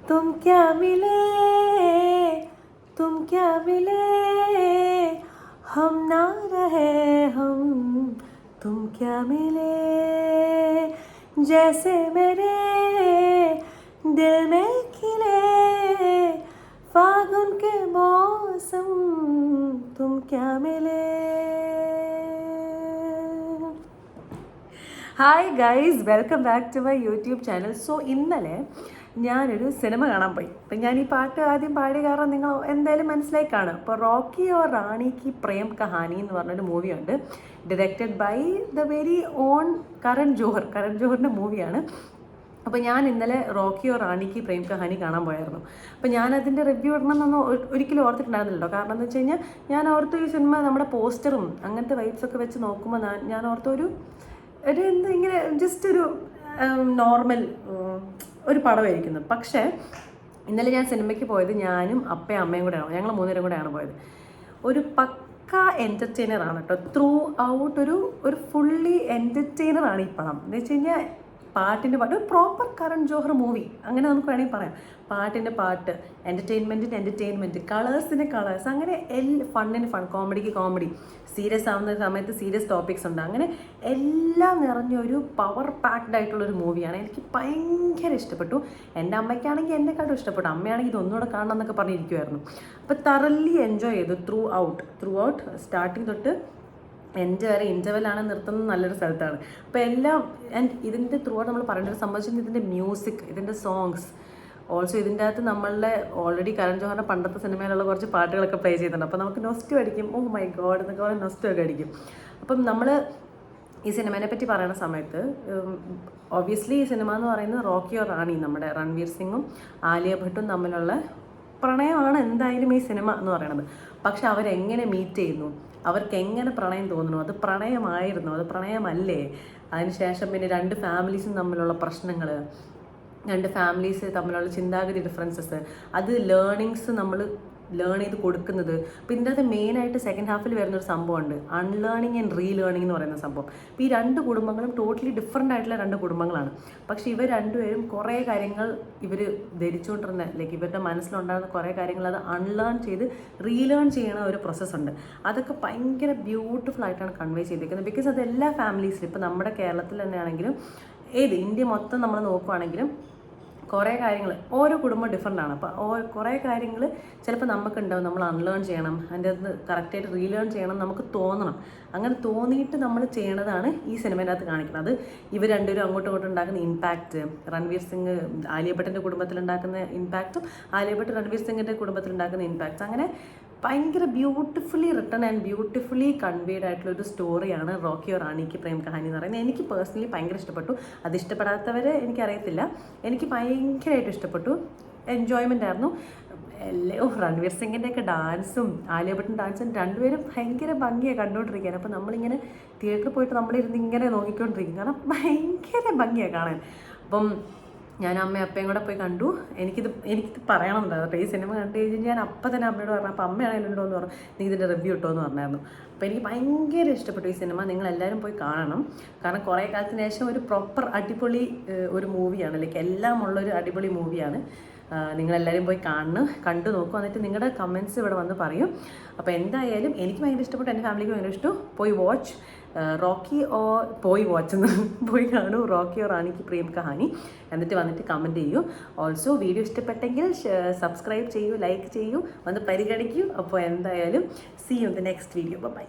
तुम क्या मिले, तुम क्या मिले, हम ना रहे हम, तुम क्या मिले, जैसे मेरे दिल में खिले फागुन के मौसम, तुम क्या मिले. Hi guys, welcome back to my YouTube channel. So ഇന്നലെ ഞാനൊരു സിനിമ കാണാൻ പോയി. അപ്പം ഞാൻ ഈ പാട്ട് ആദ്യം പാടിയ കാരണം നിങ്ങൾ എന്തായാലും മനസ്സിലായി കാണും. അപ്പോൾ റോക്കി ഓർ റാണി കി പ്രേം കഹാനി എന്ന് പറഞ്ഞൊരു മൂവിയുണ്ട്, directed by the very own Karan ജോഹറിൻ്റെ മൂവിയാണ്. അപ്പോൾ ഞാൻ ഇന്നലെ റോക്കി ഓർ റാണിക്ക് പ്രേം കഹാനി കാണാൻ പോയായിരുന്നു. അപ്പോൾ ഞാനതിൻ്റെ റിവ്യൂ ഇടണമെന്നൊന്നും ഒരിക്കലും ഓർത്തിട്ടുണ്ടായിരുന്നില്ലല്ലോ. കാരണം എന്ന് വെച്ച് കഴിഞ്ഞാൽ ഞാൻ ഓർത്തു ഈ സിനിമ നമ്മുടെ പോസ്റ്ററും അങ്ങനത്തെ വൈബ്സൊക്കെ വെച്ച് നോക്കുമ്പോൾ ഞാൻ ഓർത്തു ഒരു എന്താ ഇങ്ങനെ ജസ്റ്റ് ഒരു നോർമൽ ഒരു പടമായിരിക്കുന്നു. പക്ഷേ ഇന്നലെ ഞാൻ സിനിമയ്ക്ക് പോയത് ഞാനും അപ്പയും അമ്മയും കൂടെയാണ്, ഞങ്ങൾ മൂന്നുപേരും കൂടെയാണ് പോയത്. ഒരു പക്ക എൻ്റർടൈനറാണ് കേട്ടോ. ത്രൂ ഔട്ട് ഒരു ഫുള്ളി എൻ്റർടൈനറാണ് ഈ പടം. എന്ന് വെച്ച് കഴിഞ്ഞാൽ പാട്ടിൻ്റെ പാട്ട്, ഒരു പ്രോപ്പർ കരൺ ജോഹർ മൂവി അങ്ങനെ നമുക്ക് വേണമെങ്കിൽ പറയാം. പാട്ടിൻ്റെ പാട്ട്, എൻ്റർടൈൻമെൻറ്റിന് എൻ്റർടൈൻമെൻറ്റ്, കളേഴ്സിന് കളേഴ്സ്, അങ്ങനെ ഫണ്ണിന് ഫൺ, കോമഡിക്ക് കോമഡി, സീരിയസ് ആവുന്ന സമയത്ത് സീരിയസ് ടോപ്പിക്സ് ഉണ്ട്. അങ്ങനെ എല്ലാം നിറഞ്ഞൊരു പവർ പാക്ഡ് ആയിട്ടുള്ളൊരു മൂവിയാണ്. എനിക്ക് ഭയങ്കര ഇഷ്ടപ്പെട്ടു. എൻ്റെ അമ്മയ്ക്കാണെങ്കിൽ എന്നെക്കാട്ടും ഇഷ്ടപ്പെട്ടു. അമ്മയാണെങ്കിൽ ഇതൊന്നുകൂടെ കാണണം എന്നൊക്കെ പറഞ്ഞിരിക്കുമായിരുന്നു. അപ്പോൾ തറലി എൻജോയ് ചെയ്തു ത്രൂ ഔട്ട് സ്റ്റാർട്ടിങ് തൊട്ട് എൻ്റെ വരെ. ഇൻ്റർവെല്ലാണ് നിർത്തുന്നത് നല്ലൊരു സ്ഥലത്താണ്. അപ്പോൾ എല്ലാം ഇതിൻ്റെ ത്രൂ ഔട്ട് നമ്മൾ പറയേണ്ടത് സംബന്ധിച്ചിട്ട് ഇതിൻ്റെ മ്യൂസിക്, ഇതിൻ്റെ സോങ്സ്, ഓൾസോ ഇതിൻ്റെ അകത്ത് നമ്മളുടെ ഓൾറെഡി കരൺ ജോഹറിൻ്റെ പണ്ടത്തെ സിനിമയിലുള്ള കുറച്ച് പാട്ടുകളൊക്കെ പ്ലേ ചെയ്യുന്നുണ്ട്. അപ്പോൾ നമുക്ക് നൊസ്റ്റു അടിക്കും, ഓ മൈ ഗോഡ് എന്നൊക്കെ പറഞ്ഞാൽ നൊസ്റ്റു ഒക്കെ അടിക്കും. അപ്പം നമ്മൾ ഈ സിനിമേനെ പറ്റി പറയുന്ന സമയത്ത് ഒബ്വിയസ്ലി ഈ സിനിമ എന്ന് പറയുന്നത് റോക്കി ഓർ റാണി, നമ്മുടെ രൺവീർ സിംഗും ആലിയ ഭട്ടും തമ്മിലുള്ള പ്രണയമാണ് എന്തായാലും ഈ സിനിമ എന്ന് പറയുന്നത്. പക്ഷെ അവരെങ്ങനെ മീറ്റ് ചെയ്യുന്നു, അവർക്ക് എങ്ങനെ പ്രണയം തോന്നുന്നു, അത് പ്രണയമായിരുന്നു, അത് പ്രണയമല്ലേ, അതിനുശേഷം പിന്നെ രണ്ട് ഫാമിലീസും തമ്മിലുള്ള പ്രശ്നങ്ങൾ, രണ്ട് ഫാമിലീസ് തമ്മിലുള്ള ചിന്താഗതി ഡിഫറൻസസ്, അത് ലേണിങ്സ് നമ്മൾ ലേൺ ചെയ്ത് കൊടുക്കുന്നത്. അപ്പോൾ ഇതിൻ്റെ അകത്ത് മെയിനായിട്ട് സെക്കൻഡ് ഹാഫിൽ വരുന്നൊരു സംഭവമുണ്ട്, അൺലേണിങ് ആൻഡ് റീലേണിംഗ് എന്ന് പറയുന്ന സംഭവം. അപ്പോൾ ഈ രണ്ട് കുടുംബങ്ങളും ടോട്ടലി ഡിഫറെൻ്റ് ആയിട്ടുള്ള രണ്ട് കുടുംബങ്ങളാണ്. പക്ഷേ ഇവർ രണ്ടുപേരും കുറേ കാര്യങ്ങൾ ഇവർ ധരിച്ചുകൊണ്ടിരുന്ന, ലൈക്ക് ഇവരുടെ മനസ്സിലുണ്ടാകുന്ന കുറേ കാര്യങ്ങൾ അത് അൺലേൺ ചെയ്ത് റീലേൺ ചെയ്യണ ഒരു പ്രോസസ്സുണ്ട്. അതൊക്കെ ഭയങ്കര ബ്യൂട്ടിഫുൾ ആയിട്ടാണ് കൺവേ ചെയ്തിരിക്കുന്നത്. ബിക്കോസ് അത് എല്ലാ ഫാമിലീസിലും, ഇപ്പോൾ നമ്മുടെ കേരളത്തിൽ തന്നെ ആണെങ്കിലും ഇന്ത്യ മൊത്തം നമ്മൾ നോക്കുവാണെങ്കിലും കുറേ കാര്യങ്ങൾ ഓരോ കുടുംബം ഡിഫറെൻ്റ് ആണ്. അപ്പോൾ കുറേ കാര്യങ്ങൾ ചിലപ്പോൾ നമുക്കുണ്ടാവും, നമ്മൾ അൺലേൺ ചെയ്യണം, അതിൻ്റെ അത് കറക്റ്റായിട്ട് റീലേൺ ചെയ്യണം നമുക്ക് തോന്നണം. അങ്ങനെ തോന്നിയിട്ട് നമ്മൾ ചെയ്യണതാണ് ഈ സിനിമേനകത്ത് കാണിക്കുന്നത്. അത് ഇവർ രണ്ടുപേരും അങ്ങോട്ടും ഇങ്ങോട്ടും ഉണ്ടാക്കുന്ന ഇമ്പാക്റ്റ്, രൺവീർ സിംഗ് ആലിയ ഭട്ടിൻ്റെ കുടുംബത്തിലുണ്ടാക്കുന്ന ഇമ്പാക്റ്റും ആലിയ ഭട്ട് രൺവീർ സിംഗിൻ്റെ കുടുംബത്തിലുണ്ടാക്കുന്ന ഇമ്പാക്ട്സ്, അങ്ങനെ ഭയങ്കര beautifully written and beautifully conveyed ആയിട്ടുള്ള ഒരു സ്റ്റോറിയാണ് റോക്കി ഓർ റാണിക്ക് പ്രേം കഹാനി എന്ന് പറയുന്നത്. എനിക്ക് പേഴ്സണലി ഭയങ്കര ഇഷ്ടപ്പെട്ടു. അത് ഇഷ്ടപ്പെടാത്തവരെ എനിക്കറിയത്തില്ല, എനിക്ക് ഭയങ്കരമായിട്ട് ഇഷ്ടപ്പെട്ടു. എൻജോയ്മെൻ്റ് ആയിരുന്നു. രൺവീർ സിംഗിൻ്റെയൊക്കെ ഡാൻസും ആലിയ ഭട്ടിൻ്റെ ഡാൻസും രണ്ടുപേരും ഭയങ്കര ഭംഗിയാണ് കണ്ടുകൊണ്ടിരിക്കുകയാണ്. അപ്പോൾ നമ്മളിങ്ങനെ തിയേറ്ററിൽ പോയിട്ട് നമ്മളിരുന്ന് ഇങ്ങനെ നോക്കിക്കൊണ്ടിരിക്കും, കാരണം ഭയങ്കര ഭംഗിയാണ് കാണാൻ. അപ്പം ഞാൻ അമ്മയും അപ്പയും കൂടെ പോയി കണ്ടു. എനിക്കിത് പറയണമെന്നുണ്ടായിരുന്നു. അപ്പോൾ ഈ സിനിമ കണ്ടു കഴിഞ്ഞ് ഞാൻ അപ്പം തന്നെ അമ്മയോട് പറഞ്ഞു. അപ്പോൾ അമ്മയാണെങ്കിലും ഉണ്ടോ എന്ന് പറഞ്ഞു, നീ ഇതിൻ്റെ റിവ്യൂ ഇട്ടോ എന്ന് പറഞ്ഞായിരുന്നു. അപ്പോൾ എനിക്ക് ഭയങ്കര ഇഷ്ടപ്പെട്ടു ഈ സിനിമ. നിങ്ങളെല്ലാവരും പോയി കാണണം. കാരണം കുറേ കാലത്തിന് ശേഷം ഒരു പ്രോപ്പർ അടിപൊളി ഒരു മൂവിയാണ്, ലൈക്ക് എല്ലാം ഉള്ളൊരു അടിപൊളി മൂവിയാണ്. നിങ്ങളെല്ലാവരും പോയി കണ്ടു നോക്കും, എന്നിട്ട് നിങ്ങളുടെ കമൻറ്റ്സ് ഇവിടെ വന്ന് പറയും. അപ്പോൾ എന്തായാലും എനിക്ക് ഭയങ്കര ഇഷ്ടപ്പെട്ടു, എൻ്റെ ഫാമിലിക്ക് ഭയങ്കര ഇഷ്ടം. പോയി കാണൂ റോക്കി ഓർ റാണിക്ക് പ്രേം കഹാനി, എന്നിട്ട് വന്നിട്ട് കമൻറ്റ് ചെയ്യൂ. ഓൾസോ വീഡിയോ ഇഷ്ടപ്പെട്ടെങ്കിൽ സബ്സ്ക്രൈബ് ചെയ്യൂ, ലൈക്ക് ചെയ്യൂ, വന്ന് പരിഗണിക്കൂ. അപ്പോൾ എന്തായാലും see you in the next video. By.